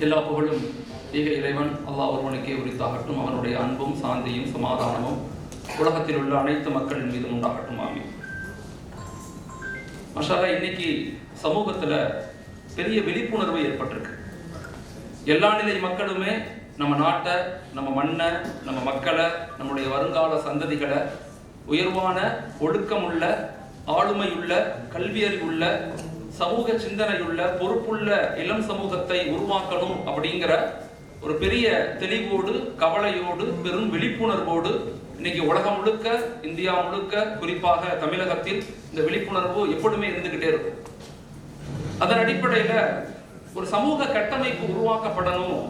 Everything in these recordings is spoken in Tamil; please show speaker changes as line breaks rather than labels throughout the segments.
எல்லா புகழும் ஏக இறைவன் அல்லாஹ் ஒருவனுக்கே உரித்தாகட்டும். அவனுடைய அன்பும் சாந்தியும் சமாதானமும் உலகத்தில் உள்ள அனைத்து மக்களின் மீதும் உண்டாகட்டும். ஆமீன். மாஷா அல்லாஹ், இன்னைக்கு சமூகத்துல பெரிய விழிப்புணர்வு ஏற்பட்டிருக்கு. எல்லா நிலை மக்களுமே நம்ம நாட்டை, நம்ம மண்ணை, நம்ம மக்களை, நம்முடைய வருங்கால சந்ததிகளை உயர்வான, ஒழுக்கமுள்ள, ஆளுமையுள்ள, கல்வியறிவுள்ள, சமூக சிந்தனையுள்ள, பொறுப்புள்ள இளம் சமூகத்தை உருவாக்கணும் அப்படிங்கிற ஒரு பெரிய தெளிவோடு, கவலையோடு, பெரும் விழிப்புணர்வோடு இன்னைக்கு உலகம் முழுக்க, இந்தியா முழுக்க, குறிப்பாக தமிழகத்தில் இந்த விழிப்புணர்வு எப்பொழுதுமே இருந்துகிட்டே இருக்கும். அதன் அடிப்படையில ஒரு சமூக கட்டமைப்பு உருவாக்கப்படணும்,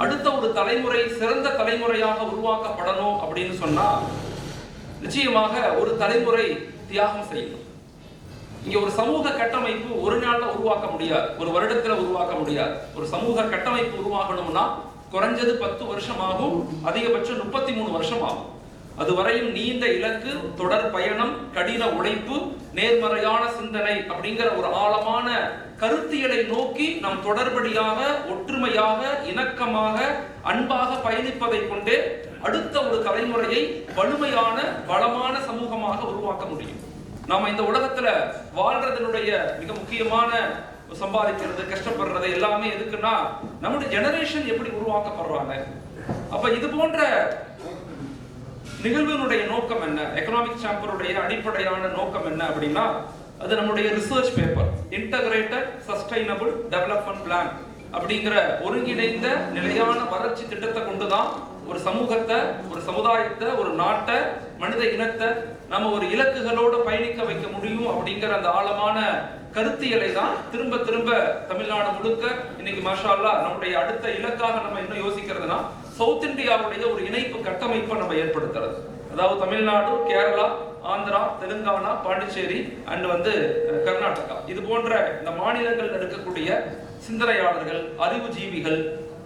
அடுத்த ஒரு தலைமுறை சிறந்த தலைமுறையாக உருவாக்கப்படணும் அப்படின்னு சொன்னா நிச்சயமாக ஒரு தலைமுறை தியாகம் செய்யணும். இங்க ஒரு சமூக கட்டமைப்பு ஒரு நாள்ல உருவாக்க முடியாது, ஒரு வருடத்துல உருவாக்க முடியாது. ஒரு சமூக கட்டமைப்பு உருவாக்கணும்னா குறைஞ்சது 10 வருஷம் ஆகும், அதிகபட்சம் 33 வருஷம் ஆகும். அதுவரையும் நீண்ட இலக்கு, தொடர் பயணம், கடின உழைப்பு, நேர்மறையான சிந்தனை அப்படிங்கிற ஒரு ஆழமான கருத்தியலை நோக்கி நாம் தொடர்படியாக, ஒற்றுமையாக, இணக்கமாக, அன்பாக பயணிப்பதை கொண்டே அடுத்த ஒரு தலைமுறையை வலிமையான, வளமான சமூகமாக உருவாக்க முடியும். நாம இந்த உலகத்துல வாழ்றதனுடைய மிக முக்கியமான சம்பாதிக்கிறது, கஷ்டப்படுறது எல்லாமே எதுக்குன்னா நம்முடைய ஜெனரேஷன் எப்படி உருவாக்கப்படுறாங்க. அப்ப இது போன்ற நிகழ்வினுடைய நோக்கம் என்ன, எக்கனாமிக் சாம்பருடைய அடிப்படையான நோக்கம் என்ன அப்படின்னா அது நம்முடைய research paper integrated sustainable development plan அப்படிங்கிற ஒருங்கிணைந்த நிலையான வளர்ச்சி திட்டத்தை கொண்டுதான் ஒரு சமூகத்தை, ஒரு சமுதாயத்தை, ஒரு நாட்டை, மனித இனத்தை நம்ம ஒரு இலக்குகளோடு பயணிக்க வைக்க முடியும் அப்படிங்கிற அந்த ஆழமான கருத்தியலை தான் திரும்ப திரும்ப தமிழ்நாடு முழுக்க இன்னைக்கு மாஷா அல்லாஹ் நம்முடைய அடுத்த இலக்காக நம்ம இன்னும் யோசிக்கிறதுனா சவுத் இந்தியாவுடைய ஒரு இணைப்பு கட்டமைப்பை நம்ம ஏற்படுத்துறது. அதாவது தமிழ்நாடு, கேரளா, ஆந்திரா, தெலுங்கானா, பாண்டிச்சேரி அண்ட் கர்நாடகா, இது போன்ற இந்த மாநிலங்கள் இருக்கக்கூடிய சிந்தனையாளர்கள், அறிவுஜீவிகள்,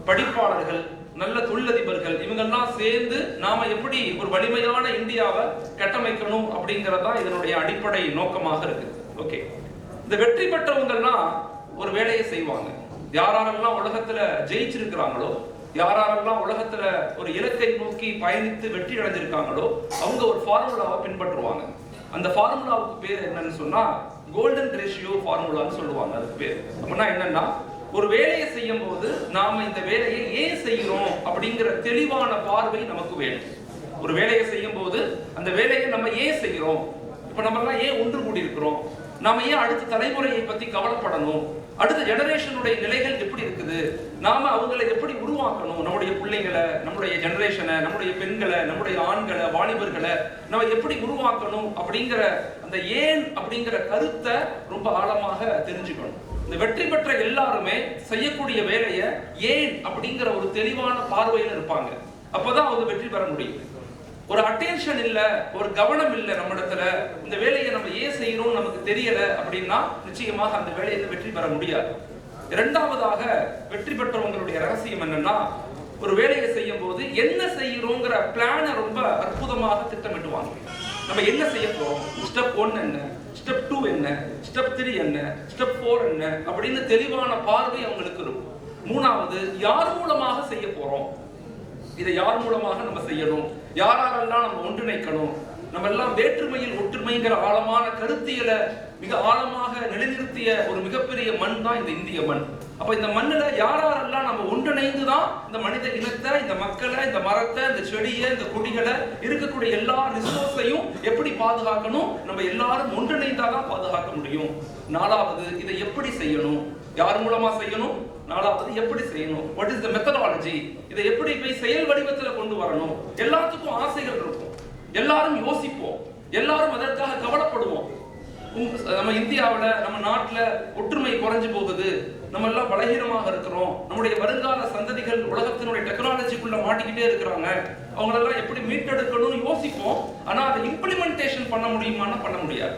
படிப்பாளர்கள், நல்ல தொழிலதிபர்கள், இவங்கெல்லாம் சேர்ந்து நாம எப்படி ஒரு வலிமையான இந்தியாவை கட்டமைக்கணும் அப்படிங்கறதா இதனுடைய அடிப்படை நோக்கமாக இருக்கு. ஓகே, இந்த வெற்றி பெற்றவங்கெல்லாம் ஒரு வேலையை செய்வாங்க. யாரெல்லாம் உலகத்துல ஜெயிச்சிருக்கிறாங்களோ, யாரெல்லாம் உலகத்துல ஒரு இலக்கை நோக்கி பயணித்து வெற்றி அடைஞ்சிருக்காங்களோ அவங்க ஒரு ஃபார்முலாவை பின்பற்றுவாங்க. அந்த ஃபார்முலாவுக்கு பேர் என்னன்னு சொன்னா கோல்டன் ரேஷியோ ஃபார்முலான்னு சொல்லுவாங்க. அதுக்கு பேர் அப்படின்னா என்னன்னா, ஒரு வேலையை செய்யும் போது நாம இந்த வேலையை ஏன் செய்யறோம் அப்படிங்கிற தெளிவான பார்வை நமக்கு வேணும். ஒரு வேலையை செய்யும் போது அந்த வேலையை நம்ம ஏன் செய்யறோம், இப்ப நம்ம எல்லாம் ஏன் ஒன்று கூடி இருக்கிறோம், நாம ஏன் அடுத்த தலைமுறையை பத்தி கவலைப்படணும், அடுத்த ஜெனரேஷனுடைய நிலைகள் எப்படி இருக்குது, நாம அவங்களை எப்படி உருவாக்கணும், நம்முடைய பிள்ளைங்களை, நம்முடைய ஜெனரேஷனை, நம்முடைய பெண்களை, நம்முடைய ஆண்களை, வாலிபர்களை நம்ம எப்படி உருவாக்கணும் அப்படிங்கிற அந்த ஏன் அப்படிங்கிற கருத்தை ரொம்ப ஆழமாக தெரிஞ்சுக்கணும். இந்த வெற்றி பெற்ற எல்லாருமே செய்யக்கூடிய வேலையை ஏன் அப்படிங்கிற ஒரு தெளிவான பார்வையில் இருப்பாங்க. அப்பதான் அவங்க வெற்றி பெற முடியும். ஒரு அட்டென்ஷன் இல்ல, ஒரு கவனம் இல்ல நம்ம இடத்துல, இந்த வேலையை நம்ம ஏன் செய்யறோம் நமக்கு தெரியல அப்படின்னா நிச்சயமாக அந்த வேலையை வெற்றி பெற முடியாது. இரண்டாவதாக வெற்றி பெற்றவங்களுடைய ரகசியம் என்னன்னா, ஒரு வேலையை செய்யும் போது என்ன செய்யறோங்கிற பிளானை ரொம்ப அற்புதமாக திட்டமிட்டுவாங்க. நம்ம என்ன செய்ய போறோம், ஸ்டெப் 1 என்ன, ஸ்டெப் 2 என்ன, ஸ்டெப் 3 என்ன, ஸ்டெப் 4 என்ன அப்படின்னு தெளிவான பார்வை அவங்களுக்கு இருக்கும். மூணாவது, யார் மூலமாக செய்ய போறோம், இதை யார் மூலமாக நம்ம செய்யணும், யாரெல்லாம் நம்ம ஒன்றிணைக்கணும், நம்ம எல்லாம் வேற்றுமையில் ஒற்றுமைங்கிற ஆழமான கருத்தியலை மிக ஆழமாக நிலைநிறுத்திய ஒரு மிகப்பெரிய மண் தான் இந்த இந்திய மண். அப்ப இந்த மண்ணுல யாரெல்லாம் நம்ம ஒன்றிணைந்துதான் இந்த மனித இனத்தை, இந்த மக்களை, இந்த மரத்தை, இந்த செடியை, இந்த கொடிகளை, இருக்கக்கூடிய எல்லா ரிசோர்ஸையும் எப்படி பாதுகாக்கணும், நம்ம எல்லாரும் ஒன்றிணைந்தாதான் பாதுகாக்க முடியும். நாலாவது, இதை எப்படி செய்யணும், யார் மூலமா செய்யணும், நாலாவது எப்படி செய்யணும், வாட் இஸ் தி மெத்தடாலஜி, இதை எப்படி போய் செயல் வடிவத்துல கொண்டு வரணும். எல்லாத்துக்கும் ஆசைகள் இருக்கும், எல்லாரும் யோசிப்போம், எல்லாரும் அதற்காக கவலைப்படுவோம். நம்ம இந்தியாவில, நம்ம நாட்டுல ஒற்றுமை குறைஞ்சு போகுது, நம்ம எல்லாம் பலகீனமாக இருக்கிறோம், நம்முடைய வருங்கால சந்ததிகள் உலகத்தினுடைய டெக்னாலஜிக்குள்ள மாட்டிக்கிட்டே இருக்கிறாங்க, அவங்களெல்லாம் எப்படி மீட்டெடுக்கணும்னு யோசிப்போம். ஆனா அதை இம்ப்ளிமெண்டேஷன் பண்ண முடியுமான்னா பண்ண முடியாது.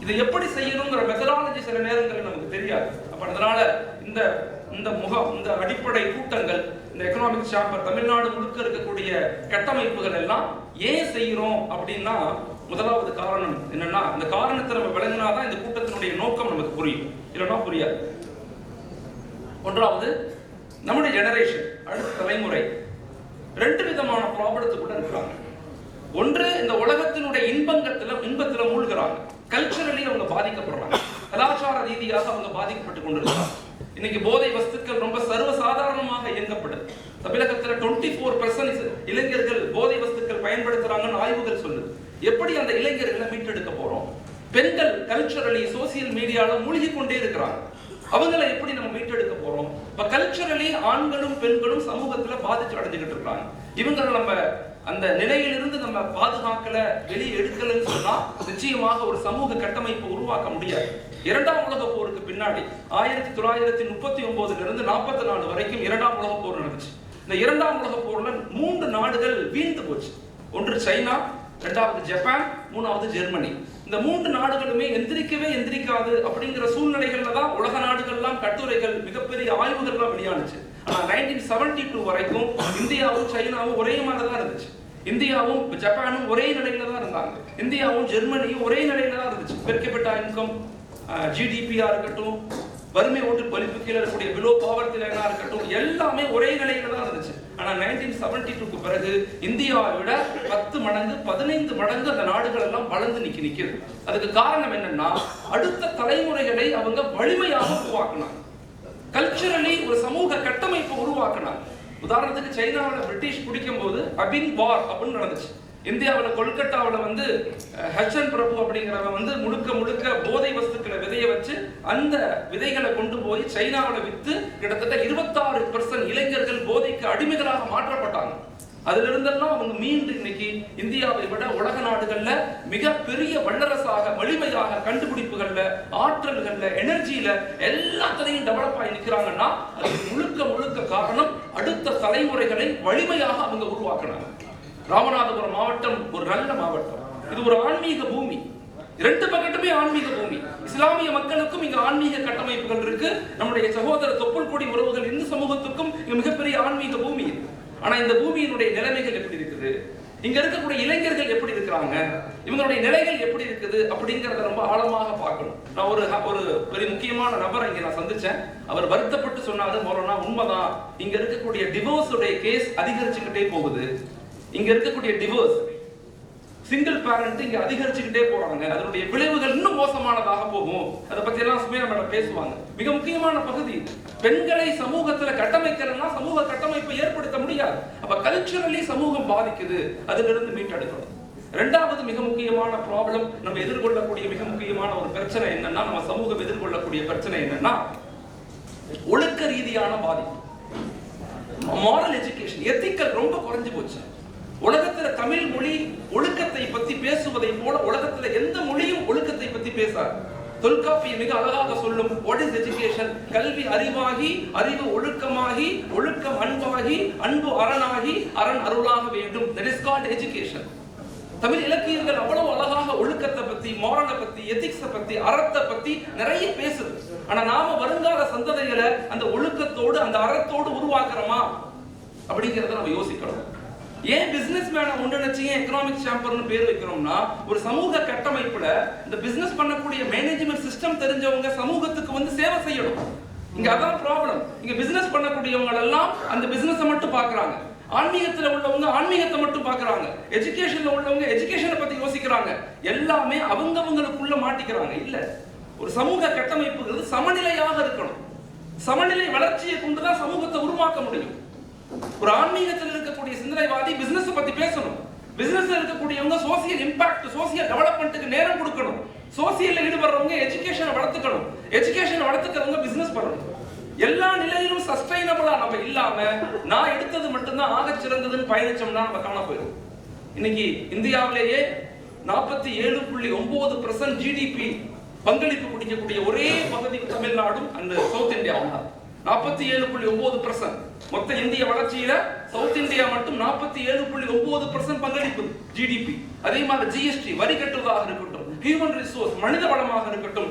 இதை எப்படி செய்யணுங்கிற மெத்தடாலஜி சில நேரங்களில் நமக்கு தெரியாது. அப்ப அதனால இந்த அடிப்படை கூட்டங்கள், இந்த எக்கனாமிக் சாம்பர், தமிழ்நாடு முழுக்க இருக்கக்கூடிய கட்டமைப்புகள் எல்லாம் ஏன் செய்யறோம் அப்படின்னா முதலாவது காரணம் என்னன்னா, இந்த காரணத்தை நம்ம விளங்கினாதான் இந்த கூட்டத்தினுடைய நோக்கம் நமக்கு புரியும், இல்லைன்னா புரியாது. ஒன்றாவது, நம்முடைய ஜெனரேஷன், அடுத்த தலைமுறை 2 விதமான ப்ராப்ளத்துக்குள்ள இருக்கிறாங்க. ஒன்று, இந்த உலகத்தினுடைய இன்பத்துல மூழ்கிறாங்க. கல்ச்சரலி அவங்க பாதிக்கப்படுறாங்க, கலாச்சார ரீதியாக அவங்க பாதிக்கப்பட்டு கொண்டிருக்கிறாங்க. இன்னைக்கு போதை வஸ்துக்கள் ரொம்ப சர்வசாதாரணமாக இயங்கப்படுது. தமிழகத்துல 24% இளைஞர்கள் போதை வஸ்துக்கள் பயன்படுத்துறாங்கன்னு ஆய்வுகள் சொல்லுது. எப்படி அந்த இளைஞர்களை மீட்டெடுக்க போறோம்? பெண்கள் கல்ச்சரலி சோசியல் மீடியால மூழ்கி கொண்டே இருக்கிறாங்க. அவங்களை எப்படி நம்ம மீட்டெடுக்க போறோம்? இப்ப கல்ச்சரலி ஆண்களும் பெண்களும் சமூகத்துல பாதிச்சு அடைஞ்சுக்கிட்டு இருக்காங்க. இவங்களை நம்ம அந்த நிலையிலிருந்து நம்ம பாதுகாக்கல, வெளியே எடுக்கலன்னு சொன்னா நிச்சயமாக ஒரு சமூக கட்டமைப்பு உருவாக்க முடியாது. 2ஆம் உலக போருக்கு பின்னாடி 1939 இருந்து 44 வரைக்கும் 2ஆம் உலக போர் நடந்துச்சு. இந்த 2ஆம் உலக போர்ல 3 நாடுகள் வீழ்ந்து போச்சு. ஒன்று சைனா, 2வது ஜப்பான், 3வது ஜெர்மனி. இந்த 3 நாடுகளுமே எந்திரிக்காது அப்படிங்கிற சூழ்நிலைகள்ல தான் உலக நாடுகள்லாம் கட்டுரைகள், மிகப்பெரிய ஆய்வுகள்லாம் வெளியானுச்சு. ஆனா 1972 வரைக்கும் இந்தியாவும் சைனாவும் ஒரே மாதிரி தான் இருந்துச்சு. இந்தியாவும் ஜப்பானும் ஒரே நிலையில தான் இருந்தாங்க. இந்தியாவும் ஜெர்மனியும் ஒரே நிலையில தான் இருந்துச்சு. பெர் கேபிட்டா இன்கம், ஜிடிபியா இருக்கட்டும், வறுமை ஓட்டு பலிப்பு கீழே இருக்கக்கூடிய பிலோ பாவர்ட்டி லைனா இருக்கட்டும், எல்லாமே ஒரே நிலையில தான் இருந்துச்சு. ஆனா 1972க்கு பிறகு இந்தியாவை விட 10 மடங்கு 15 மடங்கு அந்த நாடுகள் எல்லாம் வளர்ந்து நிக்குது. அதுக்கு காரணம் என்னன்னா, அடுத்த தலைமுறைகளை அவங்க வலிமையாக உருவாக்குனாங்க. கல்ச்சரலி ஒரு சமூக கட்டமைப்பு உருவாக்குனாங்க. உதாரணத்துக்கு சைனாவில் பிரிட்டிஷ் பிடிக்கும் போது அபின் வார் அப்படின்னு நடந்துச்சு. இந்தியாவில் கொல்கட்டாவில் ஹச்சன் பிரபு அப்படிங்கிறவன் முழுக்க போதை வஸ்துக்களை விதைய வச்சு அந்த விதைகளை கொண்டு போய் சைனாவில் வித்து கிட்டத்தட்ட 26% இளைஞர்கள் போதைக்கு அடிமைகளாக மாற்றப்பட்டாங்க. அதுல இருந்தெல்லாம் அவங்க மீண்டு இன்னைக்கு இந்தியாவை விட உலக நாடுகள்ல மிகப்பெரிய வல்லரசாக, வலிமையாக, கண்டுபிடிப்புகள்ல, ஆற்றல்கள்ல, எனர்ஜியில எல்லாத்தையும் டெவலப் ஆகி நிற்கிறாங்கன்னா அதுக்கு முழுக்க காரணம் அடுத்த தலைமுறைகளை வலிமையாக அவங்க உருவாக்குனாங்க. ராமநாதபுரம் மாவட்டம் ஒரு நல்ல மாவட்டம். இது ஒரு ஆன்மீக பூமி. 2 பக்கத்துமே ஆன்மீக பூமி. இஸ்லாமிய மக்களுக்கும் இங்க ஆன்மீக கட்டமைப்புகள் இருக்கு. நம்முடைய சகோதர தொப்புள் கொடி உறவுகள் இந்து சமூகத்துக்கும் மிகப்பெரிய ஆன்மீக பூமி இது. ஆனா இந்த பூமியினுடைய நிலைமைகள் எப்படி இருக்குது, இங்க இருக்கக்கூடிய இளைஞர்கள் எப்படி இருக்கிறாங்க, இவங்களுடைய நிலைகள் எப்படி இருக்குது அப்படிங்கறத ரொம்ப ஆழமாக பார்க்கணும். நான் ஒரு பெரிய முக்கியமான நபரை இங்க நான் சந்திச்சேன். அவர் வருத்தப்பட்டு சொன்னாரு, மோரனா உண்மைதான், இங்க இருக்கக்கூடிய டிவோர்ஸ் உடைய கேஸ் அதிகரிச்சுக்கிட்டே போகுது. இங்க இருக்கக்கூடிய டிவோர்ஸ், சிங்கிள் பேரண்ட் இங்க அதிகரிச்சுக்கிட்டே போறாங்க. அதனுடைய விளைவுகள் இன்னும் மோசமானதாக போகும். அதை பத்தி எல்லாம் சுமையா மேடம் பேசுவாங்க. மிக முக்கியமான பகுதி, பெண்களை சமூகத்துல கட்டமைக்கலன்னா சமூக கட்டமைப்பை ஏற்படுத்த முடியாது. அப்ப கல்ச்சரலி சமூகம் பாதிக்குது, அதுல இருந்து மீட்டெடுக்கணும். 2வது மிக முக்கியமான ப்ராப்ளம், நம்ம எதிர்கொள்ளக்கூடிய மிக முக்கியமான ஒரு பிரச்சனை என்னன்னா, நம்ம சமூகம் எதிர்கொள்ளக்கூடிய பிரச்சனை என்னன்னா ஒழுக்க ரீதியான பாதிப்பு. மாரல் எஜுகேஷன், எத்திக்கல் ரொம்ப குறைஞ்சு போச்சு. உலகத்துல தமிழ் மொழி ஒழுக்கத்தை பத்தி பேசுவதை போல உலகத்துல எந்த மொழியும் ஒழுக்கத்தை பத்தி பேசாது. தொல்காப்பியம் மிக அழகாக சொல்லும், வாட் இஸ் எஜுகேஷன்? கல்வி அறிவாகி, அறிவு ஒழுக்கமாகி, ஒழுக்கம் அன்பாகி, அன்பு அரணாகி, அரண் அருளாக வேண்டும். that is called education. Tamil இலக்கியங்கள் அவ்வளவு அழகாக ஒழுக்கத்தை பத்தி, மாரலை பத்தி, எதிக்ஸை பத்தி, அறத்தை பத்தி நிறைய பேசுது. ஆனா நாம வருங்கால சந்ததிகளை அந்த ஒழுக்கத்தோடு அந்த அறத்தோடு உருவாக்குறோமா அப்படிங்கறத நம்ம யோசிக்கணும். ஏன் பிசினஸ் மேனை ஒன்றிணைச்சு ஏன் எக்கனாமிக் சாம்பர்னு பேர் வைக்கிறோம்னா, ஒரு சமூக கட்டமைப்புல இந்த பிசினஸ் பண்ணக்கூடிய மேனேஜ்மெண்ட் சிஸ்டம் தெரிஞ்சவங்க சமூகத்துக்கு சேவை செய்யணும். இங்க அதான் ப்ராப்ளம். இங்க பிசினஸ் பண்ணக்கூடியவங்க எல்லாம் அந்த பிசினஸை மட்டும் பாக்குறாங்க. ஆன்மீகத்துல உள்ளவங்க ஆன்மீகத்தை மட்டும் பாக்குறாங்க. எஜுகேஷன்ல உள்ளவங்க எஜுகேஷனை பத்தி யோசிக்கிறாங்க. எல்லாமே அவங்களுக்குள்ள மாட்டிக்கிறாங்க. இல்ல, ஒரு சமூக கட்டமைப்புங்கிறது சமநிலையாக இருக்கணும். சமநிலை வளர்ச்சியை கொண்டுதான் சமூகத்தை உருவாக்க முடியும். ஒரு ஆன்மீகத்தில் இருக்கக்கூடிய சிந்தனைவாதி பிசினஸ் பத்தி பேசணும். பிசினஸ்ல இருக்கக்கூடியவங்க சோசியல் இம்பாக்ட், சோசியல் டெவலப்மெண்ட்டுக்கு நேரம் கொடுக்கணும். சோசியல்ல ஈடுபடுறவங்க எஜுகேஷனை வளர்த்துக்கணும். எஜுகேஷனை வளர்த்துக்கிறவங்க பிசினஸ் பண்ணணும். எல்லா நிலையிலும் சஸ்டைனபிளா நம்ம இல்லாம நான் எடுத்தது மட்டும்தான் ஆக சிறந்ததுன்னு பயணிச்சோம்னா நம்ம காண போயிடும். இன்னைக்கு இந்தியாவிலேயே 47.9% ஜிடிபி பங்களிப்பு குடிக்கக்கூடிய ஒரே பகுதி தமிழ்நாடும் அந்த சவுத் இந்தியாவும் தான். 47.9%. மொத்த இந்திய வளர்ச்சியில சவுத் இந்தியா மட்டும் 47.9% பங்களிப்பு ஜிடிபி. அதே மாதிரி ஜிஎஸ்டி, வரி கட்டுவதாக இருக்கட்டும், ஹியூமன் ரிசோர்ஸ், மனித வளமாக இருக்கட்டும்,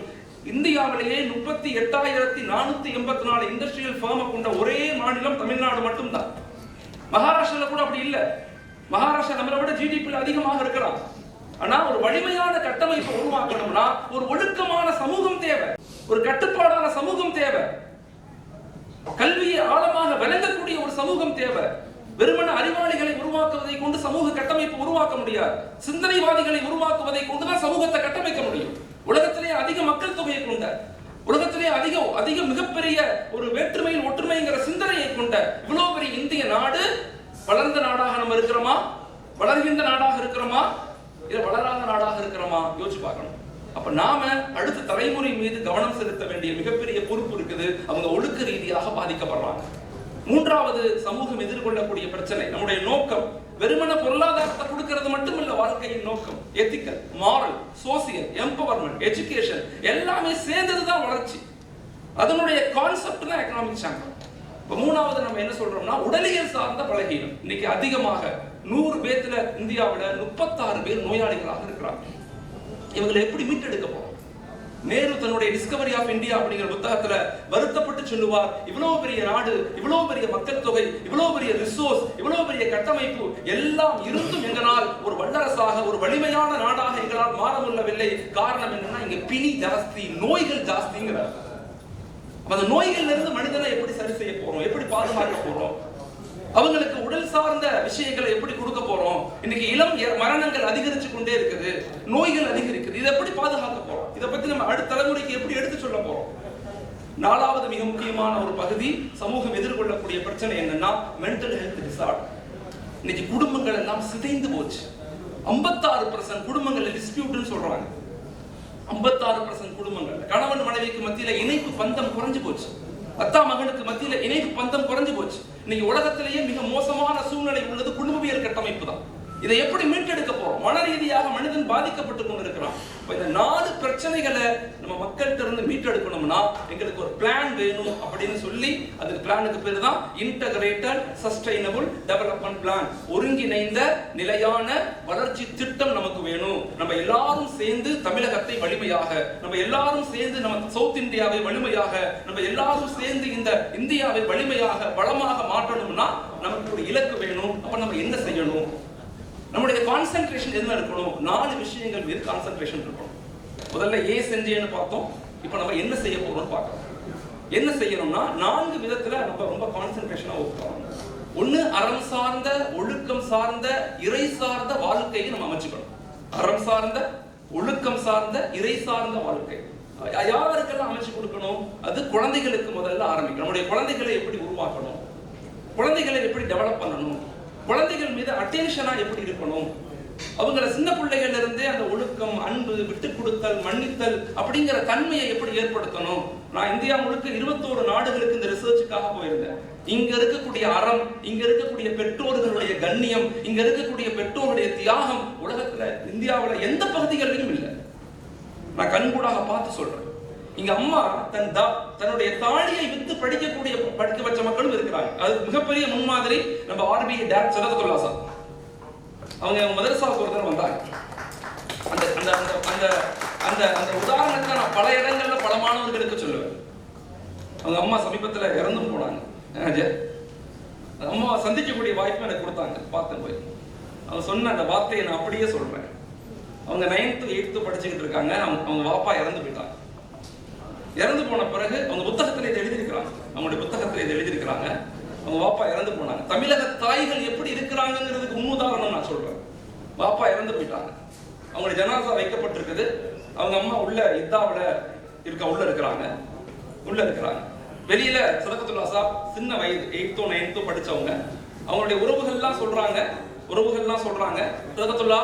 இந்தியாவிலேயே 38,484 இண்டஸ்ட்ரியல் ஃபார்மை கொண்ட ஒரே மாநிலம் தமிழ்நாடு மட்டும் தான். மகாராஷ்டிரால கூட அப்படி இல்ல. மகாராஷ்டிரா நம்மளை விட ஜிடிபியில் அதிகமாக இருக்கிறான். ஆனா ஒரு வலிமையான கட்டமைப்பை உருவாக்கணும்னா ஒரு ஒழுக்கமான சமூகம் தேவை, ஒரு கட்டுப்பாடான சமூகம் தேவை. கல்வியை ஆழமாக விளங்கக்கூடிய ஒரு சமூகம் தேவை. வெறுமன அறிவாளிகளை உருவாக்குவதை கொண்டு சமூக கட்டமைப்பு உருவாக்க முடியாது. சிந்தனைவாதிகளை உருவாக்குவதை கொண்டுதான் சமூகத்தை கட்டமைக்க முடியும். உலகத்திலே அதிக மக்கள் தொகையை கொண்ட, உலகத்திலே அதிக மிகப்பெரிய ஒரு வேற்றுமையில் ஒற்றுமைங்கிற சிந்தனையை கொண்ட இவ்வளவு பெரிய இந்திய நாடு வளர்ந்த நாடாக நம்ம இருக்கிறோமா? வளர்கின்ற நாடாக இருக்கிறோமா? இல்ல வளராத நாடாக இருக்கிறோமா? யோசிச்சு பார்க்கணும். அப்ப நாம அடுத்த தலைமுறை மீது கவனம் செலுத்த வேண்டிய மிகப்பெரிய பொறுப்பு இருக்குது. அவங்க ஒழுக்க ரீதியாக பாதிக்கப்படுறாங்க. மூன்றாவது சமூகம் எதிர்கொள்ளக்கூடிய பிரச்சனை நம்முடைய நோக்கம். வெறுமன பொருளாதாரத்தை கொடுக்கிறது மட்டுமல்ல வாழ்க்கையின் நோக்கம். Ethical, moral, social, empowerment, education எல்லாமே சேர்ந்ததுதான் வளர்ச்சி. அதனுடைய கான்செப்ட் தான் எக்கனாமிக் சாம்பியன். இப்ப மூணாவது நம்ம என்ன சொல்றோம்னா உடலியல் சார்ந்த பலகீனம். இன்னைக்கு அதிகமாக 100 பேர்ல இந்தியாவில் 36 பேர் நோயாளிகளாக இருக்கிறாங்க. இவங்களை எப்படி மீட்டெடுக்க போறோம்? நேரு தன்னுடைய டிஸ்கவரி ஆஃப் இந்தியா அப்படிங்கிற புத்தகத்துல வருத்தப்பட்டு சொல்லுவார், இவ்வளவு பெரிய நாடு, இவ்வளவு பெரிய மக்கள் தொகை, இவ்வளவு பெரிய ரிசோர்ஸ், இவ்வளவு பெரிய கட்டமைப்பு எல்லாம் இருந்தும் எங்களால் ஒரு வல்லரசாக ஒரு வலிமையான நாடாக எங்களால் மாற முடியவில்லை. காரணம் என்னன்னா இங்க பிணி ஜாஸ்தி, நோய்கள் ஜாஸ்திங்கிறார். அந்த நோய்கள்ல இருந்து மனிதனை எப்படி சரி செய்ய போறோம்? எப்படி பாதுகாக்க போறோம்? அவங்களுக்கு உடல் சார்ந்த விஷயங்களை எப்படி கொடுக்க போறோம்? இன்னைக்கு இளம் மரணங்கள் அதிகரிச்சு கொண்டே இருக்குது, நோய்கள் அதிகரிக்குது. இதை எப்படி பாதுகாக்க போறோம்? இதை பத்தி நம்ம அடுத்த தலைமுறைக்கு எப்படி எடுத்து சொல்ல போறோம்? நாலாவது மிக முக்கியமான ஒரு பகுதி சமூகம் எதிர்கொள்ளக்கூடிய பிரச்சனை என்னன்னா மென்டல் ஹெல்த் டிசார்டர். இன்னைக்கு குடும்பங்கள் எல்லாம் சிதைந்து போச்சு. 56% குடும்பங்கள்ல டிஸ்பியூட்னு சொல்றாங்க. 56% குடும்பங்கள் கணவன் மனைவிக்கு மத்தியில இணைப்பு பந்தம் குறைஞ்சு போச்சு. அத்தா மகனுக்கு மத்தியில இணைப்பு பந்தம் குறைஞ்சு போச்சு. இன்னைக்கு உலகத்திலேயே மிக மோசமான சூழ்நிலை உள்ளது குடும்பவியல் கட்டமைப்பு தான். இதை எப்படி மீட்டெடுக்க போறோம்? மன ரீதியாக மனிதன் பாதிக்கப்பட்டு கொண்டிருக்கிறான். இந்த 4 பிரச்சனைகளை நம்ம மக்கள்கிட்ட இருந்து மீட்டெடுக்கணும்னா எங்களுக்கு ஒரு பிளான் வேணும் அப்படின்னு சொல்லி அதுக்கு பிளானுக்கு பேர் தான் இன்டகிரேட்டட் சஸ்டைனபிள் டெவலப்மெண்ட் பிளான். ஒருங்கிணைந்த நிலையான வளர்ச்சி திட்டம் நமக்கு வேணும். நம்ம எல்லாரும் சேர்ந்து தமிழகத்தை வலிமையாக, நம்ம எல்லாரும் சேர்ந்து நம்ம சவுத் இந்தியாவை வலிமையாக, நம்ம எல்லாரும் சேர்ந்து இந்த இந்தியாவை வலிமையாக வளமாக மாற்றணும்னா நமக்கு ஒரு இலக்கு வேணும். அப்ப நம்ம என்ன செய்யணும்? நம்முடைய கான்சென்ட்ரேஷன் என்ன இருக்கணும்? 4 விஷயங்கள் மீது கான்சென்ட்ரேஷன் இருக்கணும். முதல்ல ஏன் செஞ்சேன்னு பார்த்தோம். இப்போ நம்ம என்ன செய்ய போறோம்னு பார்க்கலாம். என்ன செய்யணும்னா 4 விதத்துல நம்ம ரொம்ப கான்சென்ட்ரேஷனா ஒர்க். ஒண்ணு, அறம் சார்ந்த, ஒழுக்கம் சார்ந்த, இறை சார்ந்த வாழ்க்கையை நம்ம அமைச்சுக்கணும். அறம் சார்ந்த, ஒழுக்கம் சார்ந்த, இறை சார்ந்த வாழ்க்கை யாருக்கெல்லாம் அமைச்சு கொடுக்கணும்? அது குழந்தைகளுக்கு முதல்ல ஆரம்பிக்கணும். நம்முடைய குழந்தைகளை எப்படி உருவாக்கணும், குழந்தைகளை எப்படி டெவலப் பண்ணணும், குழந்தைகள் மீது அட்டென்ஷனா எப்படி இருக்கணும், அவங்கள சின்ன பிள்ளைகள் இருந்தே அந்த ஒழுக்கம், அன்பு, விட்டு கொடுத்தல், மன்னித்தல் அப்படிங்கிற தன்மையை எப்படி ஏற்படுத்தணும். நான் இந்தியா முழுக்க 21 நாடுகளுக்கு இந்த ரிசர்ச்சுக்காக போயிருந்தேன். இங்க இருக்கக்கூடிய அறம், இங்க இருக்கக்கூடிய பெற்றோர்களுடைய கண்ணியம், இங்க இருக்கக்கூடிய பெற்றோருடைய தியாகம் உலகத்துல இந்தியாவில் எந்த பகுதிகளிலும் இல்லை. நான் கண்கூடாக பார்த்து சொல்றேன். இங்க அம்மா தன்னுடைய தாலியை வித்து படிக்க வச்ச மக்களும் இருக்கிறாங்க. அது மிகப்பெரிய முன்மாதிரி நம்ம ஆர்பி டாக்டர் சதகத்துல்லா சார். அவங்க மதரசாவுக்கு ஒரு தடவை வந்தாங்க. அந்த அந்த அந்த அந்த அந்த உதாரணத்தை நான் பல இடங்கள்ல பல மாணவர்களுக்கு சொல்லுவேன். அவங்க அம்மா சமீபத்தில் இறந்தும் போனாங்க. அம்மா சந்திக்கக்கூடிய வாய்ப்பு எனக்கு கொடுத்தாங்க. பார்த்தேன் போய். அவங்க சொன்ன அந்த வார்த்தையை நான் அப்படியே சொல்றேன். அவங்க 9th 8th படிச்சுக்கிட்டு இருக்காங்க. அவங்க வாப்பா இறந்து போயிட்டாங்க. இறந்து போன பிறகு அவங்க புத்தகத்தில் இதை எழுதியிருக்கிறாங்க. அவங்களுடைய புத்தகத்தில் இதை எழுதியிருக்கிறாங்க. அவங்க வாப்பா இறந்து போனாங்க. தமிழக தாய்கள் எப்படி இருக்கிறாங்கிறதுக்கு முன்னுதாரணம் நான் சொல்றேன். வாப்பா இறந்து போயிட்டாங்க. அவங்களுடைய ஜனாசா வைக்கப்பட்டிருக்குது. அவங்க அம்மா உள்ள இத்தாவில் உள்ள இருக்கிறாங்க. வெளியில சதகத்துல்லா சாப் சின்ன வயது 8th 9th படிச்சவங்க. அவங்களுடைய உறவுகள்லாம் சொல்றாங்க சதகத்துல்லா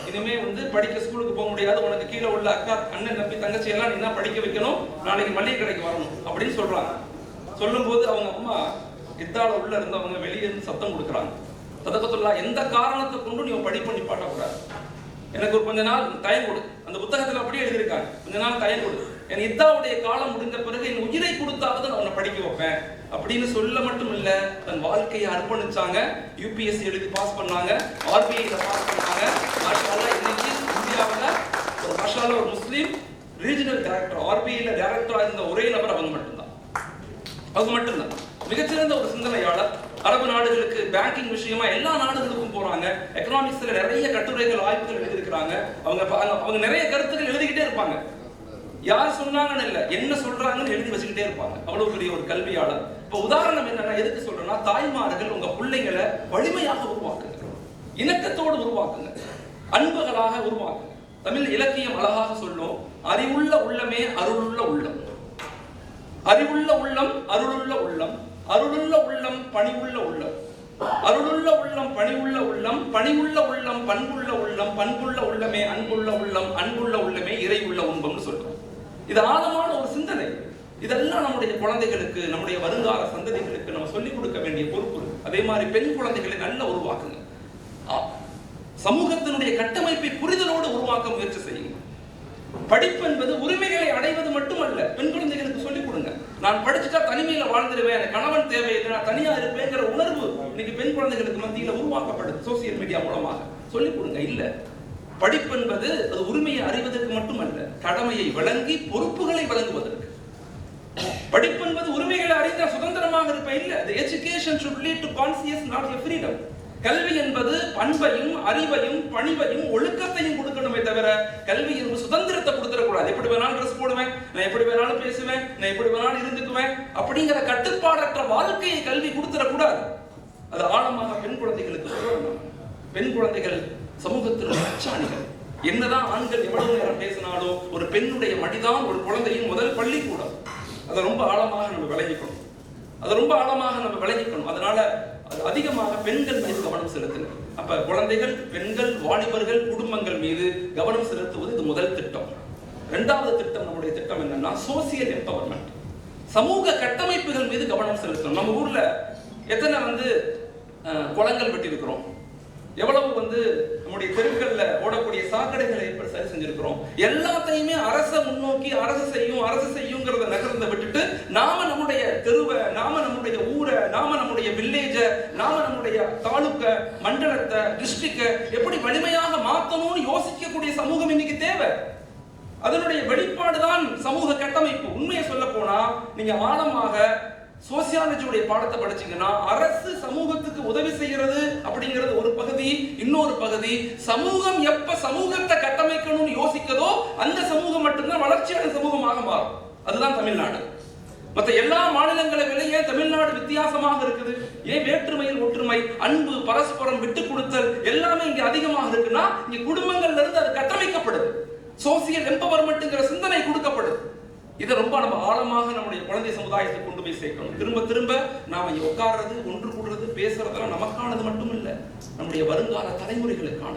இனிமே படிக்க ஸ்கூலுக்கு போக முடியாது, உனக்கு கீழே உள்ள அக்கா, அண்ணன், தம்பி, தங்கச்சி எல்லாம் நீ தான் படிக்க வைக்கணும், நாளைக்கு மளிகை கடைக்கு வரணும் அப்படின்னு சொல்றாங்க. சொல்லும் போது அவங்க அம்மா இத்தால உள்ள இருந்தவங்க வெளியே இருந்து சத்தம் கொடுக்குறாங்க. சதகத்துல்லா எந்த காரணத்தை கொண்டு நீ படிப்பு நிப்பாட்டக்கூடாது, எனக்கு ஒரு கொஞ்ச நாள் டைம் கொடு. அந்த புத்தகத்தில் அப்படியே எழுதியிருக்காங்க, கொஞ்ச நாள் டைம் கொடு, என் இத்தாவுடைய காலம் முடிந்த பிறகு என் உயிரை கொடுத்தாவது நான் அவனை படிக்க வைப்பேன் அப்படின்னு சொல்ல மட்டும் இல்ல, தன் வாழ்க்கையை அர்ப்பணிச்சாங்க. யூபிஎஸ்சி எழுதி பாஸ் பண்ணாங்க, ஆர்பிஐல பாஸ் பண்ணாங்க. இன்னைக்கு இந்தியாவில் ஒரு முஸ்லீம் ரீஜனல் டைரக்டர், ஆர்பிஐல டைரக்டரா இருந்த ஒரே நபர் அவங்க மட்டும்தான். மிகச்சிறந்த ஒரு சிந்தனையாளர். அரபு நாடுகளுக்கு பேங்கிங் விஷயமா எல்லா நாடுகளுக்கும் போறாங்க. எக்கனாமிக்ஸ்ல நிறைய கட்டுரைகள், ஆய்வுகள் எழுதியிருக்கிறாங்க. அவங்க நிறைய கருத்துக்கள் எழுதிக்கிட்டே இருப்பாங்க. யார் சொன்னாங்கன்னு இல்ல, என்ன சொல்றாங்கன்னு எழுதி வச்சுக்கிட்டே இருப்பாங்க. அவ்வளவு பெரிய ஒரு கல்வியாளர். இப்ப உதாரணம் என்னன்னா, எதுக்கு சொல்றேன்னா, தாய்மார்கள் உங்க பிள்ளைங்களை வலிமையாக உருவாக்குங்க, இணக்கத்தோடு உருவாக்குங்க, அன்புகளாக உருவாக்குங்க. தமிழ் இலக்கியம் அழகாக சொல்லும், அறிவுள்ள உள்ளமே அருளுள்ள உள்ளம், அறிவுள்ள உள்ளம் அருளுள்ள உள்ளம், அருளுள்ள உள்ளம் பணிவுள்ள உள்ளம், அருளுள்ள உள்ளம் பணிவுள்ள உள்ளம், பணிவுள்ள உள்ளம் பண்புள்ள உள்ளம், பண்புள்ள உள்ளமே அன்புள்ள உள்ளம், அன்புள்ள உள்ளமே இறை உள்ள உண்பம்னு சொல்றோம். இது ஆழமான ஒரு சிந்தனை. இதெல்லாம் நம்முடைய குழந்தைகளுக்கு, நம்முடைய வருங்கால சந்ததிகளுக்கு நம்ம சொல்லிக் கொடுக்க வேண்டிய பொறுப்பு. அதே மாதிரி பெண் குழந்தைகளை நல்ல உருவாக்குங்க, சமூகத்தினுடைய கட்டமைப்பை புரிதலோடு உருவாக்க முயற்சி செய்யுங்க. படிப்பு என்பது உரிமைகளை அடைவது மட்டுமல்ல, பெண் குழந்தைகளுக்கு சொல்லிக் கொடுங்க. நான் படிச்சுட்டா தனிமையில வாழ்ந்துருவேன், எனக்கு கணவன் தேவையில்லை, நான் தனியா இருப்பேங்கிற உணர்வு இன்னைக்கு பெண் குழந்தைகளுக்கு மத்தியில் உருவாக்கப்படுது. சோசியல் மீடியா மூலமாக சொல்லிக் கொடுங்க. இல்ல, படிப்பு என்பது அது உரிமையை அறிவதற்கு மட்டுமல்ல, கடமையை வழங்கி பொறுப்புகளை வழங்குவதற்கு. படிப்பு என்பது உரிமைகளை அறிந்த சுதந்திரமாக இருப்பேன் இல்ல. The education should lead to conscious, not a freedom. கல்வி என்பது பண்பையும் அறிவையும் பணிவையும் ஒழுக்கத்தையும் கொடுக்கணுமே தவிர, கல்வி என்பது சுதந்திரத்தை கொடுத்துடக்கூடாது. எப்படி வேணாலும் ட்ரெஸ் போடுவேன், நான் எப்படி வேணாலும் பேசுவேன், நான் எப்படி வேணாலும் இருந்துக்குவேன் அப்படிங்கிற கட்டுப்பாடற்ற வாழ்க்கையை கல்வி கொடுத்துடக்கூடாது. அது ஆழமாக பெண் குழந்தைகளுக்கு சொல்லணும். பெண் குழந்தைகள் சமூகத்தின் அச்சாணிகள். என்னதான் ஆண்கள் எவ்வளவு நேரம் பேசினாலும் ஒரு பெண்ணுடைய மடிதான் ஒரு குழந்தையின் முதல் பள்ளிக்கூடம். அதை ரொம்ப ஆழமாக நம்ம விளங்கிக்கணும், அதை ரொம்ப ஆழமாக நம்ம விளங்கிக்கணும். அதனால அதிகமாக பெண்கள் மீது கவனம் செலுத்துங்க. அப்ப குழந்தைகள், பெண்கள், வாலிபர்கள், குடும்பங்கள் மீது கவனம் செலுத்துவது இது முதல் திட்டம். இரண்டாவது திட்டம், நம்முடைய திட்டம் என்னன்னா சோசியல் எம்பவர்மெண்ட், சமூக கட்டமைப்புகள் மீது கவனம் செலுத்தணும். நம்ம ஊர்ல எத்தனை குளங்கள் வெட்டி இருக்கிறோம், எவ்வளவு நம்முடைய தெருக்கள்ல ஓடக்கூடிய சாக்கடைகளை எப்படி சரி செஞ்சிருக்கிறோம். எல்லாத்தையுமே அரச முன்னோக்கி அரசு செய்யுங்கிறத நகர்ந்த விட்டுட்டு, நாம நம்முடைய தெருவை, நாம நம்முடைய ஊரை, நாம நம்முடைய வில்லேஜ, நாம நம்முடைய தாலுக்க, மண்டலத்தை, டிஸ்ட்ரிக்ட எப்படி வலிமையாக மாற்றணும்னு யோசிக்கக்கூடிய சமூகம் இன்னைக்கு தேவை. அதனுடைய வெளிப்பாடுதான் சமூக கட்டமைப்பு. உண்மையை சொல்ல போனா, நீங்க ஆழமாக சோசியாலஜியுடைய பாடத்தை படிச்சீங்கன்னா, அரசு சமூகத்துக்கு உதவி செய்யறது அப்படிங்கிறது ஒரு பகுதி. இன்னொரு பகுதி, சமூகம் எப்ப சமூகத்தை கட்டமைக்கணும்னு யோசிக்கதோ அந்த சமூகம் மட்டும்தான் வளர்ச்சியான சமூகமாக மாறும். அதுதான் தமிழ்நாடு. மற்ற எல்லா மாநிலங்களை விட ஏன் தமிழ்நாடு வித்தியாசமாக இருக்குது? ஏன் வேற்றுமையில் ஒற்றுமை, அன்பு, பரஸ்பரம் விட்டு கொடுத்தல் எல்லாமே இங்க அதிகமாக இருக்குன்னா, இங்க குடும்பங்கள்ல இருந்து அது கட்டமைக்கப்படுது. சோசியல் எம்பவர்மெண்ட்ங்கிற சிந்தனை கொடுக்கப்படுது. இதை ரொம்ப நம்ம ஆழமாக நம்முடைய குழந்தை சமுதாயத்தை கொண்டு போய் சேர்க்கணும். திரும்ப திரும்ப நாம உட்கார்றது, ஒன்று கூடுறது, பேசுறதெல்லாம் நமக்கானது மட்டும் இல்ல, நம்முடைய வருங்கால தலைமுறைகளுக்கான,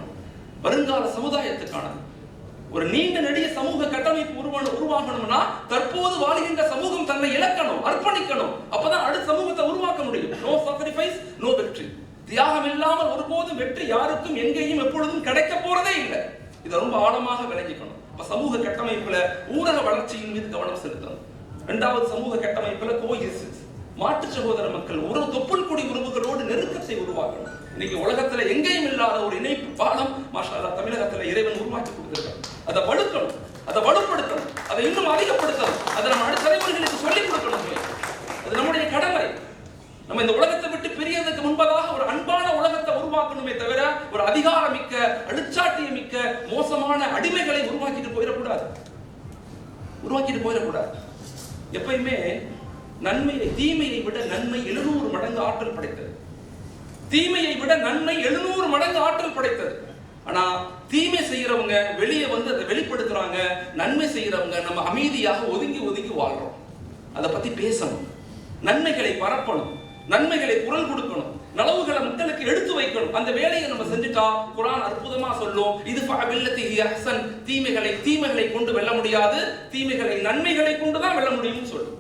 வருங்கால சமுதாயத்துக்கானது. ஒரு நீண்ட நெடிய சமூக கட்டமைப்பு உருவாகணும்னா, தற்போது வாழ்கின்ற சமூகம் தன்னை இழக்கணும், அர்ப்பணிக்கணும். அப்பதான் அடுத்த சமூகத்தை உருவாக்க முடியும். நோ சாக்ரிஃபைஸ், நோ வெற்றி. தியாகம் இல்லாமல் ஒருபோதும் வெற்றி யாருக்கும் எங்கேயும் எப்பொழுதும் கிடைக்க போறதே இல்லை. இதை ரொம்ப ஆழமாக விளங்கிக்கணும். சமூக கட்டமைப்புல ஊரக வளர்ச்சியின் மீது கவனம் செலுத்தணும். இரண்டாவது, சமூக கட்டமைப்புல கோஎக்ஸிஸ்டன்ஸ், மாற்று சகோதர மக்கள் ஒரு தொப்புள் கொடி உறவுகளோடு நெருக்கத்தை உருவாக்கணும். இன்னைக்கு உலகத்துல எங்கேயும் இல்லாத ஒரு இணைப்பு பாலம் மாஷா அல்லாஹ் தமிழகத்துல இறைவன் உருவாக்கி கொடுத்திருக்காங்க. அதை வலுக்கணும், அதை வலுப்படுத்தணும், அதை இன்னும் அதிகப்படுத்தணும், அதை நம்ம அடுத்த தலைமுறைகளுக்கு சொல்லிக் கொடுக்கணும். அது நம்முடைய கடமை. நம்ம இந்த உலகத்தை விட்டு பிரியறதுக்கு முன்பதாக ஒரு அன்பான உலகத்தை உருவாக்கணுமே தவிர, ஒரு அதிகாரமிக்க, அழுச்சாட்டிய மிக்க மோசமான அடிமைகளை உருவாக்கிட்டு போயிடக்கூடாது. எப்பயுமே தீமையை விட நன்மை 700 மடங்கு ஆற்றல் படைத்தது. தீமையை விட நன்மை 700 மடங்கு ஆற்றல் படைத்தது. ஆனா தீமை செய்யறவங்க வெளியே அதை வெளிப்படுத்துறாங்க, நன்மை செய்யறவங்க நம்ம அமைதியாக ஒதுங்கி வாழ்றோம். அதை பத்தி பேசணும், நன்மைகளை பரப்பணும், நன்மைகளை குரல் கொடுக்கணும், நலவுகளை மக்களுக்கு எடுத்து வைக்கணும். அந்த வேலையை நம்ம செஞ்சுட்டா குர்ஆன் அற்புதமா சொல்லும், இது ஃபஅபில்லதி அஹ்சன், தீமைகளை கொண்டு வெல்ல முடியாது, தீமைகளை நன்மைகளை கொண்டு தான் வெல்ல முடியும்னு சொல்லும்.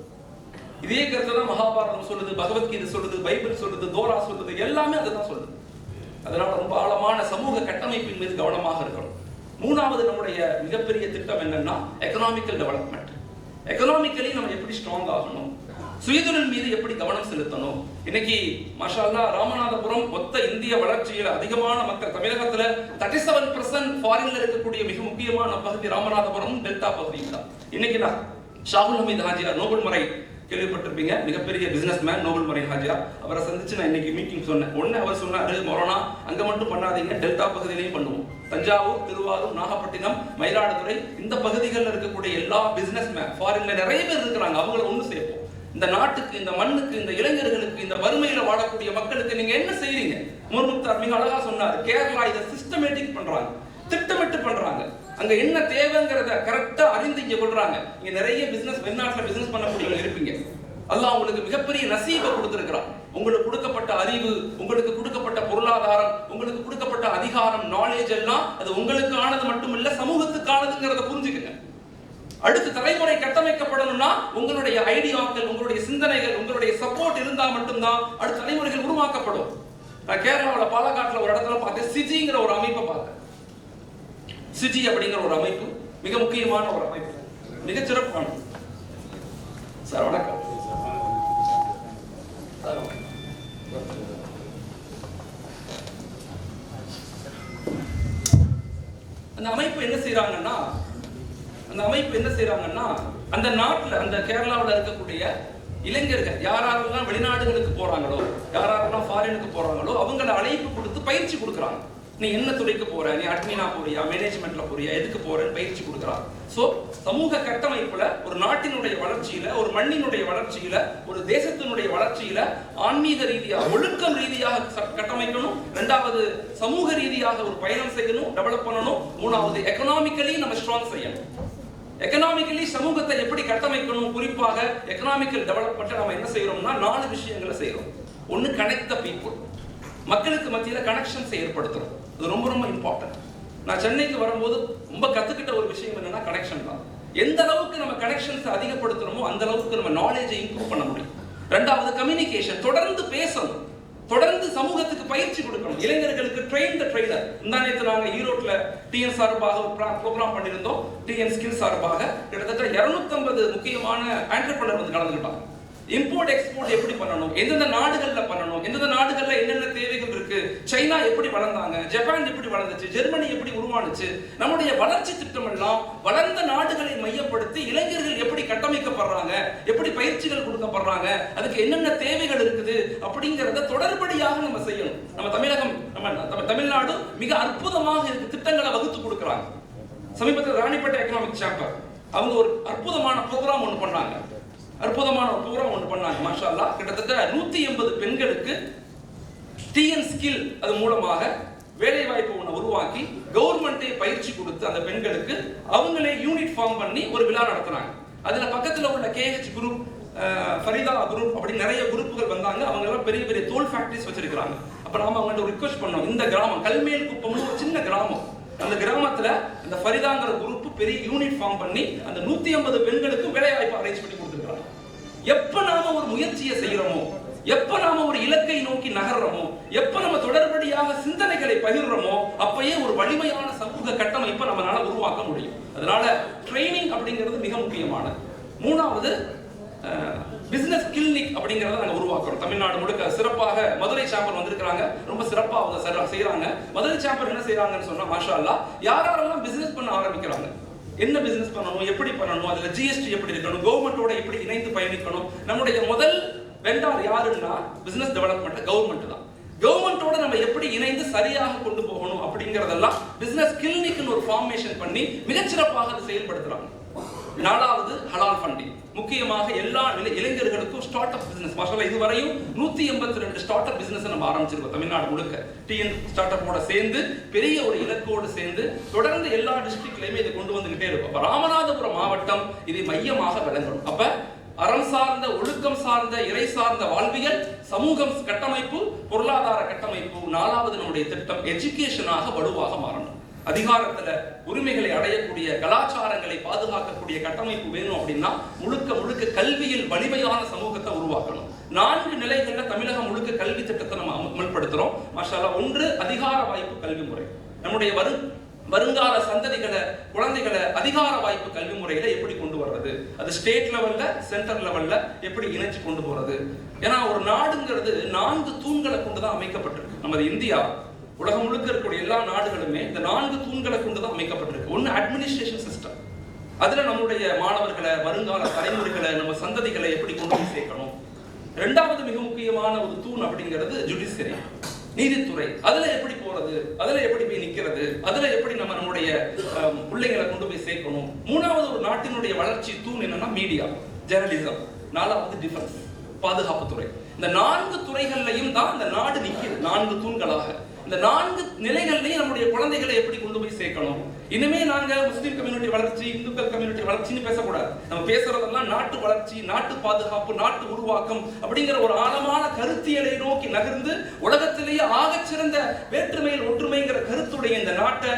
இதே கருத்தை தான் மகாபாரதம் சொல்லுது, பகவத்கீதை சொல்லுது, பைபிள் சொல்லுது, தோரா சொல்லுது, எல்லாமே அதை தான் சொல்லுது. அதனால ரொம்ப ஆழமான சமூக கட்டமைப்பின் மீது கவனமாக இருக்கணும். மூணாவது, நம்முடைய மிகப்பெரிய திட்டம் என்னன்னா எக்கனாமிக்கல் டெவலப்மெண்ட். எக்கனாமிக்கலி நம்ம எப்படி ஸ்ட்ராங் ஆகணும், சுயதொழில் மீது எப்படி கவனம் செலுத்தணும். இன்னைக்கு மாஷா அல்லாஹ் ராமநாதபுரம் மொத்த இந்திய வளர்ச்சியில் அதிகமான மக்கள், தமிழகத்துல 37% ஃபாரின்ல இருக்கக்கூடிய மிக முக்கியமான பகுதி ராமநாதபுரம் டெல்டா பகுதியில் தான். இன்னைக்கு ஷாகுல் ஹமீத் ஹாஜியார் நோபல் முறை கேள்விப்பட்டிருப்பீங்க. மிகப்பெரிய பிசினஸ் மேன் நோபல் மரைன் ஹாஜியார். அவரை சந்திச்சு நான் இன்னைக்கு மீட்டிங் சொன்னேன். ஒன்னு அவர் சொன்னாரு, மொரோனா அங்க மட்டும் பண்ணாதீங்க, டெல்டா பகுதியிலையும் பண்ணுவோம். தஞ்சாவூர், திருவாரூர், நாகப்பட்டினம், மயிலாடுதுறை இந்த பகுதிகளில் இருக்கக்கூடிய எல்லா பிசினஸ் மேன், ஃபாரின்ல நிறைய பேர் இருக்கிறாங்க, அவங்கள ஒன்று சேர்ப்போம். இந்த நாட்டுக்கு, இந்த மண்ணுக்கு, இந்த இளைஞர்களுக்கு, இந்த வறுமையில வாழக்கூடிய மக்களுக்கு நீங்க என்ன செய்றீங்க? முர்முக்தார் மிக அழகா சொன்னார். கேரளா இதை சிஸ்டமேட்டிக் பண்றாங்க, திட்டமிட்டு பண்றாங்க. அங்க என்ன தேவைங்கிறத கரெக்டா அறிந்து இங்க கொள்றாங்க. இங்க நிறைய பிசினஸ், வெளிநாட்டுல பிசினஸ் பண்ணக்கூடியவங்க இருப்பீங்க. அல்லாஹ் உங்களுக்கு மிகப்பெரிய நசீபை கொடுத்திருக்கிறான். உங்களுக்கு கொடுக்கப்பட்ட அறிவு, உங்களுக்கு கொடுக்கப்பட்ட பொருளாதாரம், உங்களுக்கு கொடுக்கப்பட்ட அதிகாரம், நாலேஜ் எல்லாம் அது உங்களுக்கானது மட்டும் இல்ல, சமூகத்துக்கானதுங்கிறத புரிஞ்சுக்கங்க. அடுத்த தலைமுறை கட்டமைக்கப்படணும்னா உங்களுடைய ஐடியாக்கள், உங்களுடைய சிந்தனைகள், உங்களுடைய சப்போர்ட் இருந்தா மட்டும்தான் அடுத்த தலைமுறைகள் உருவாக்கப்படும். நான் கேரளாவில் பாலக்காட்டில் ஒரு இடத்துல பார்த்தேன், சிஜிங்கிற ஒரு அமைப்பை பார்த்தேன். சிஜி அப்படிங்கிற ஒரு அமைப்பு மிக முக்கியமான ஒரு அமைப்பு, மிக சிறப்பானது. சார் வணக்கம். அந்த அமைப்பு என்ன செய்யறாங்கன்னா அந்த நாட்டில், அந்த கேரளாவில் இருக்கக்கூடிய இளைஞர்கள் யாரெல்லாம் வெளிநாடுகளுக்கு போறாங்களோ, யாரெல்லாம் ஃபாரினுக்கு போறாங்களோ அவங்களை அழைப்பு கொடுத்து பயிற்சி கொடுக்குறாங்க. நீ என்ன துறைக்கு போற, நீ அட்மினா போறியா, மேனேஜ்மெண்ட்ல போறியா, எதுக்கு போறன்னு பயிற்சி கொடுக்குறாங்க. சோ சமூக கட்டமைப்புல, ஒரு நாட்டினுடைய வளர்ச்சியில, ஒரு மண்ணினுடைய வளர்ச்சியில, ஒரு தேசத்தினுடைய வளர்ச்சியில ஆன்மீக ரீதியா, ஒழுக்கம் ரீதியாக கட்டமைக்கணும். இரண்டாவது சமூக ரீதியாக ஒரு பயணம் செய்யணும், டெவலப் பண்ணணும். மூணாவது எக்கனாமிக்கலி நம்ம ஸ்ட்ராங் செய்யணும். எக்கனாமிக்கலி சமூகத்தை எப்படி கட்டமைக்கணும், குறிப்பாக எக்கனாமிக்கல் டெவலப்மெண்ட் நம்ம என்ன செய்யறோம்னா 4 விஷயங்களை செய்யறோம். ஒன்னு, கனெக்ட் த பீப்புள், மக்களுக்கு மத்தியில கனெக்ஷன்ஸ் ஏற்படுத்துறோம். இது ரொம்ப ரொம்ப இம்பார்ட்டன்ட். நான் சென்னைக்கு வரும்போது ரொம்ப கத்துக்கிட்ட ஒரு விஷயம் என்னன்னா கனெக்ஷன் தான். எந்த அளவுக்கு நம்ம கனெக்ஷன்ஸ் அதிகப்படுத்துறோமோ அந்த அளவுக்கு நம்ம நாலேஜை இம்ப்ரூவ் பண்ண முடியும். ரெண்டாவது கம்யூனிகேஷன், தொடர்ந்து பேசணும், தொடர்ந்து சமூகத்துக்கு பயிற்சி கொடுக்கணும். இளைஞர்களுக்கு ட்ரெயின் த ட்ரெய்னர். இந்த நேரத்தில் நாங்கள் ஈரோட்ல டிஎன் சார்பாக ஒரு ப்ரோக்ராம் பண்ணியிருந்தோம். டிஎன் ஸ்கில் சார்பாக கிட்டத்தட்ட 250 முக்கியமான ஆண்டர்பிரனர் வந்து கலந்துக்கிட்டாங்க. இம்போர்ட் எக்ஸ்போர்ட் எப்படி பண்ணணும், எந்தெந்த நாடுகள்ல பண்ணணும், எந்தெந்த நாடுகள்ல என்னென்ன தேவைகள் இருக்கு, சைனா எப்படி வளர்ந்தாங்க, ஜப்பான் எப்படி வளர்ந்துச்சு, ஜெர்மனி எப்படி உருவானுச்சு, நம்முடைய வளர்ச்சி திட்டம் எல்லாம் வளர்ந்த நாடுகளை மையப்படுத்தி இளைஞர்கள் எப்படி கட்டமைக்கப்படுறாங்க, எப்படி பயிற்சிகள் கொடுக்கப்படுறாங்க, அதுக்கு என்னென்ன தேவைகள் இருக்குது அப்படிங்கறத தொடர்படியாக நம்ம செய்யணும். நம்ம தமிழகம், நம்ம தமிழ்நாடு மிக அற்புதமாக இருக்கு, திட்டங்களை வகுத்து கொடுக்குறாங்க. சமீபத்தில் ராணிப்பேட்டை எக்கனாமிக் சேம்பர் அவங்க ஒரு அற்புதமான ப்ரோக்ராம் ஒன்று பண்ணாங்க. மாஷா அல்லாஹ். கிட்டத்தட்ட 180 பெண்களுக்கு டிஎன் ஸ்கில் அது மூலமாக வேலை வாய்ப்பு ஒன்று உருவாக்கி கவர்மெண்டே பயிற்சி கொடுத்து அந்த பெண்களுக்கு அவங்களே யூனிட் ஃபார்ம் பண்ணி ஒரு விழா நடத்துறாங்க. அதுல பக்கத்துல உள்ள கேஹெச் குரூப், ஃபரிதா குரூப் அப்படி நிறைய குரூப்புகள் வந்தாங்க. அவங்க எல்லாம் பெரிய பெரிய தோல் ஃபேக்டரிஸ் வச்சிருக்காங்க. அப்ப நாம அவங்கள்ட்ட ஒரு ரிக்வெஸ்ட் பண்ணோம். இந்த கிராமம் கல்மேல் குப்பம்னு ஒரு சின்ன கிராமம், அந்த கிராமத்துல அந்த ஃபரிதாங்கிற குரூப் பெரிய யூனிட் ஃபார்ம் பண்ணி அந்த 150 பெண்களுக்கு வேலை வாய்ப்பு அரேஞ்ச் பண்ணி கொடுத்துருக்காங்க. எப்ப நாம ஒரு முயற்சியை செய்யறோமோ, எப்ப நாம ஒரு இலக்கை நோக்கி நகர்றோமோ, எப்ப நம்ம தொடர்படியாக சிந்தனைகளை பகிர்றோமோ, அப்பயே ஒரு வலிமையான சமூக கட்டமைப்பை நம்மளால உருவாக்க முடியும். அதனால ட்ரைனிங் அப்படிங்கிறது மிக முக்கியமானது. மூணாவது பிசினஸ் கிளினிக் அப்படிங்கறத நாங்க உருவாக்குறோம். தமிழ்நாடு முழுக்க சிறப்பாக மதுரை சாம்பர் வந்திருக்காங்க, ரொம்ப சிறப்பா அவங்க செய்யறாங்க. மதுரை சாம்பர் என்ன செய்யறாங்கன்னு சொன்னா மாஷா அல்லாஹ், யாரெல்லாம் பிசினஸ் பண்ண ஆரம்பிக்கிறாங்க, என்ன பிசினஸ் பண்ணணும், எப்படி பண்ணணும், அதுல ஜிஎஸ்டி எப்படி இருக்கணும், கவர்மெண்டோட எப்படி இணைந்து பயணிக்கணும். நம்முடைய முதல் வெண்டார் யாருன்னா பிசினஸ் டெவலப்மெண்ட் கவர்மெண்ட் தான். கவர்மெண்டோட நம்ம எப்படி இணைந்து சரியாக கொண்டு போகணும் அப்படிங்கறதெல்லாம் பிசினஸ் கிளினிக்னு ஒரு ஃபார்மேஷன் பண்ணி மிகச்சிறப்பாக அதை செயல்படுத்துறாங்க. நாலாவது ஹலால் ஃபண்டிங். முக்கியமாக எல்லா இளைஞர்களுக்கும் ஸ்டார்ட் அப் பிசினஸ். மாஷா இதுவரையும் 182 ஸ்டார்ட் அப் பிசினஸ் நம்ம ஆரம்பிச்சிருக்கோம் தமிழ்நாடு முழுக்க. டிஎன் ஸ்டார்ட் அப்போட சேர்ந்து பெரிய ஒரு இலக்கோடு சேர்ந்து தொடர்ந்து எல்லா டிஸ்ட்ரிக்ட்லயுமே இதை கொண்டு வந்துகிட்டே இருக்கும். அப்ப ராமநாதபுரம் மாவட்டம் இதை மையமாக விளங்கணும். அப்ப அறம் சார்ந்த, ஒழுக்கம் சார்ந்த, இறை சார்ந்த வாழ்வியல், சமூகம் கட்டமைப்பு, பொருளாதார கட்டமைப்பு, நாலாவது நம்முடைய திட்டம் எஜுகேஷனாக வலுவாக மாறணும். அதிகாரத்துல உரிமைகளை அடையக்கூடிய, கலாச்சாரங்களை பாதுகாக்கக்கூடிய கட்டமைப்பு வேணும் அப்படின்னா முழுக்க முழுக்க கல்வியில் வலிமையான சமூகத்தை உருவாக்கணும். 4 நிலைகள்ல தமிழகம் முழுக்க கல்வி திட்டத்தை நம்ம அமல்படுத்துறோம். மாஷா அல்லாஹ். ஒன்று, அதிகார வாய்ப்பு கல்வி முறை. நம்முடைய வருங்கால சந்ததிகளை, குழந்தைகளை அதிகார வாய்ப்பு கல்வி முறையில எப்படி கொண்டு வர்றது, அது ஸ்டேட் லெவல்ல, சென்டர் லெவல்ல எப்படி இணைச்சு கொண்டு போறது. ஏன்னா ஒரு நாடுங்கிறது 4 தூண்களை கொண்டுதான் அமைக்கப்பட்டிருக்கு. நமது இந்தியா உலகம் முழுக்க இருக்கக்கூடிய எல்லா நாடுகளுமே இந்த 4 தூண்களை கொண்டுதான் அமைக்கப்பட்டிருக்கு. ஒன்னு அட்மினிஸ்ட்ரேஷன் சிஸ்டம், அதுல நம்முடைய மாணவர்களை, வருங்கால தலைமுறைகளை, நம்ம சந்ததிகளை எப்படி கொண்டு போய் சேர்க்கணும். இரண்டாவது மிக முக்கியமான ஒரு தூண் அப்படிங்கிறது ஜுடிஷியரி, நீதித்துறை. அதுல எப்படி போறது, அதுல எப்படி போய் நிக்கிறது, அதுல எப்படி நம்மளுடைய பிள்ளைங்களை கொண்டு போய் சேர்க்கணும். மூணாவது ஒரு நாட்டினுடைய வளர்ச்சி தூண் என்னன்னா மீடியா, ஜெர்னலிசம். நாலாவது டிஃபென்ஸ், பாதுகாப்புத்துறை. இந்த 4 துறைகள்லையும் தான் இந்த நாடு நிற்கிது, 4 தூண்களாக. இந்த 4 நிலைகள்லையும் நம்முடைய குழந்தைகளை எப்படி கொண்டு போய் சேர்க்கணும். இனிமே நாங்க முஸ்லீம் கம்யூனிட்டி வளர்ச்சி, இந்துக்கள் கம்யூனிட்டி வளர்ச்சின்னு பேசக்கூடாது. நம்ம பேசுறதெல்லாம் நாட்டு வளர்ச்சி, நாட்டு பாதுகாப்பு, நாட்டு உருவாக்கம் அப்படிங்கிற ஒரு ஆழமான கருத்தியலை நோக்கி நகர்ந்து உலகத்திலேயே ஆகச்சிறந்த வேற்றுமையில் ஒற்றுமைங்கிற கருத்துடைய இந்த நாட்டை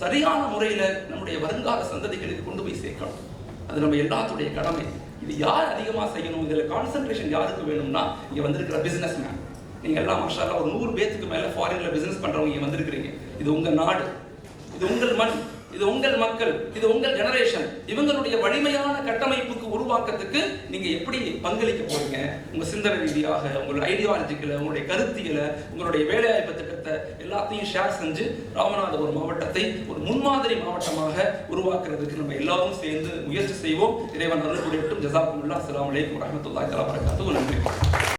சரியான முறையில நம்முடைய வருங்கால சந்ததிகளுக்கு கொண்டு போய் சேர்க்கணும். அது நம்ம எல்லாத்துடைய கடமை. இது யார் அதிகமா செய்யணும், இதுல கான்சென்ட்ரேஷன் யாருக்கு வேணும்னா, இங்க வந்திருக்கிற பிசினஸ் மேன். நீங்க எல்லாம் மாஷாஅல்லாஹ் ஒரு 100 பேத்துக்கு மேல ஃபாரின்ல பிசினஸ் பண்றவங்க இங்க வந்திருக்கிறீங்க. இது உங்க நாடு, இது உங்கள் மண், இது உங்கள் மக்கள், இது உங்கள் ஜெனரேஷன். இவங்களுடைய வலிமையான கட்டமைப்புக்கு உருவாக்கத்துக்கு நீங்க எப்படி பங்களிக்க போறீங்க? உங்க சிந்தனை ரீதியாக, உங்களுடைய ஐடியாலஜிக்கல, உங்களுடைய கருத்தியல, உங்களுடைய வேலைவாய்ப்பு திட்டத்தை எல்லாத்தையும் ஷேர் செஞ்சு ராமநாதபுரம் மாவட்டத்தை ஒரு முன்மாதிரி மாவட்டமாக உருவாக்குறதுக்கு நம்ம எல்லாரும் சேர்ந்து முயற்சி செய்வோம். இறைவன் அருள் புரியட்டும். ஜஸாக்குமுல்லாஹ். அஸ்ஸலாமு அலைக்கும் வரஹ்மத்துல்லாஹி வபரகாத்துஹு. நன்றி.